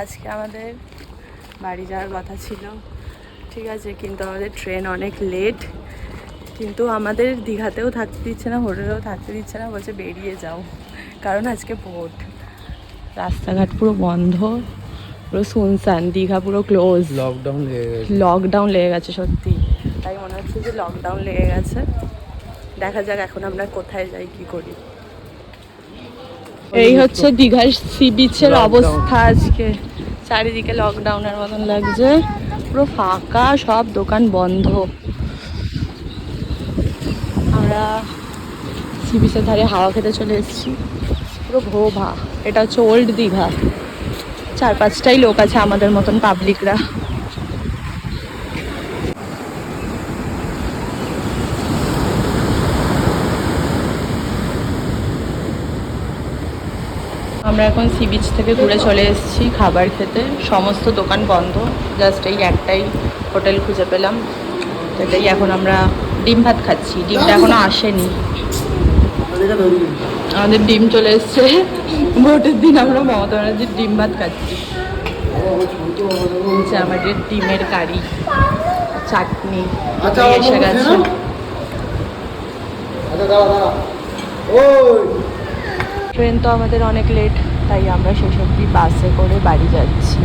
আজকে আমাদের বাড়ি যাওয়ার কথা ছিল, ঠিক আছে, কিন্তু আমাদের ট্রেন অনেক লেট। কিন্তু আমাদের দীঘাতেও থাকতে দিচ্ছে না, হোটেলেও থাকতে দিচ্ছে না, বলছে বেরিয়ে যাও, কারণ আজকে ভোট। রাস্তাঘাট পুরো বন্ধ, পুরো শুনশান, দীঘা পুরো ক্লোজ। লকডাউন লেগে গেছে সত্যি, তাই মনে হচ্ছে যে লকডাউন লেগে গেছে। দেখা যাক এখন আমরা কোথায় যাই, কি করি। এই হচ্ছে দীঘার সি বিচের অবস্থা আজকে। চারিদিকে লকডাউনের মতন লাগছে, পুরো ফাঁকা, সব দোকান বন্ধ। আমরা সি বিচের ধারে হাওয়া খেতে চলে এসেছি, পুরো ভোভা। এটা হচ্ছে ওল্ড দীঘা, 4-5টাই লোক আছে আমাদের মতন পাবলিকরা। আমরা এখন সি বিচ থেকে ঘুরে চলে এসেছি খাবার খেতে। সমস্ত দোকান বন্ধ, জাস্ট এই একটাই হোটেল খুঁজে পেলাম, এটাই। এখন আমরা ডিম ভাত খাচ্ছি, ডিমটা এখনো আসেনি। আমাদের ডিম চলে এসছে, ভোটের দিন আমরা মমতা ব্যানার্জির ডিম ভাত খাচ্ছি। আমাদের ডিমের কারি, চাটনি এসে গেছে। ট্রেন তো আমাদের অনেক লেট, তাই আমরা শেষ অবধি বাসে করে বাড়ি যাচ্ছি।